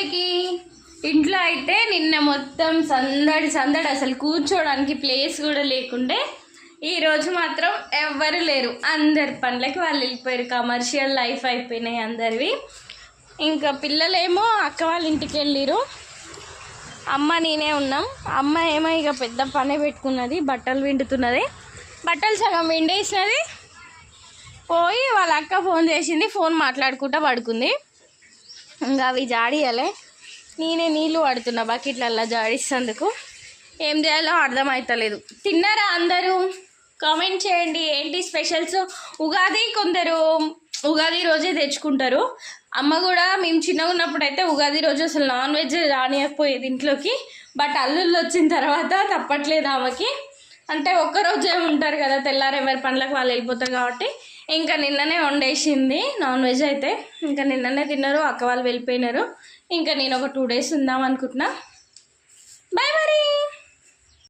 అందరికీ. ఇంట్లో అయితే నిన్న మొత్తం సందడి సందడి, అసలు కూర్చోడానికి ప్లేస్ కూడా లేకుండే. ఈరోజు మాత్రం ఎవ్వరు లేరు, అందరి పనులకి వాళ్ళు వెళ్ళిపోయారు. కమర్షియల్ లైఫ్ అయిపోయినాయి అందరివి. ఇంకా పిల్లలేమో అక్క వాళ్ళ ఇంటికి వెళ్ళిరు, అమ్మ నేనే ఉన్నాం. అమ్మ ఏమో ఇక పెద్ద పనే పెట్టుకున్నది, బట్టలు విండుతున్నది. బట్టలు సగం విండేసినది, పోయి వాళ్ళ అక్క ఫోన్ చేసింది, ఫోన్ మాట్లాడుకుంటా పడుకుంది. ఇంకా అవి జాడియాలే, నేనే నీళ్ళు పడుతున్నా బకెట్లల్లో జాడిస్తేందుకు. ఏం చేయాలో అర్థమవుతలేదు. తిన్నారా అందరూ? కామెంట్ చేయండి ఏంటి స్పెషల్స్. ఉగాది కొందరు ఉగాది రోజే తెచ్చుకుంటారు. అమ్మ కూడా మేము చిన్నగా ఉన్నప్పుడు అయితే ఉగాది రోజు అసలు నాన్ వెజ్ రానియకపోయేది ఇంట్లోకి. బట్ అల్లుళ్ళు వచ్చిన తర్వాత తప్పట్లేదు ఆమెకి. అంటే ఒక్కరోజే ఉంటారు కదా, తెల్లారు ఎవరి పనులకు వాళ్ళు వెళ్ళిపోతారు కాబట్టి ఇంకా నిన్ననే వండేసింది నాన్ వెజ్ అయితే. ఇంకా నిన్ననే తిన్నారు, అక్క వాళ్ళు వెళ్ళిపోయినారు. ఇంకా నేను ఒక 2 days ఉందాం అనుకుంటున్నా.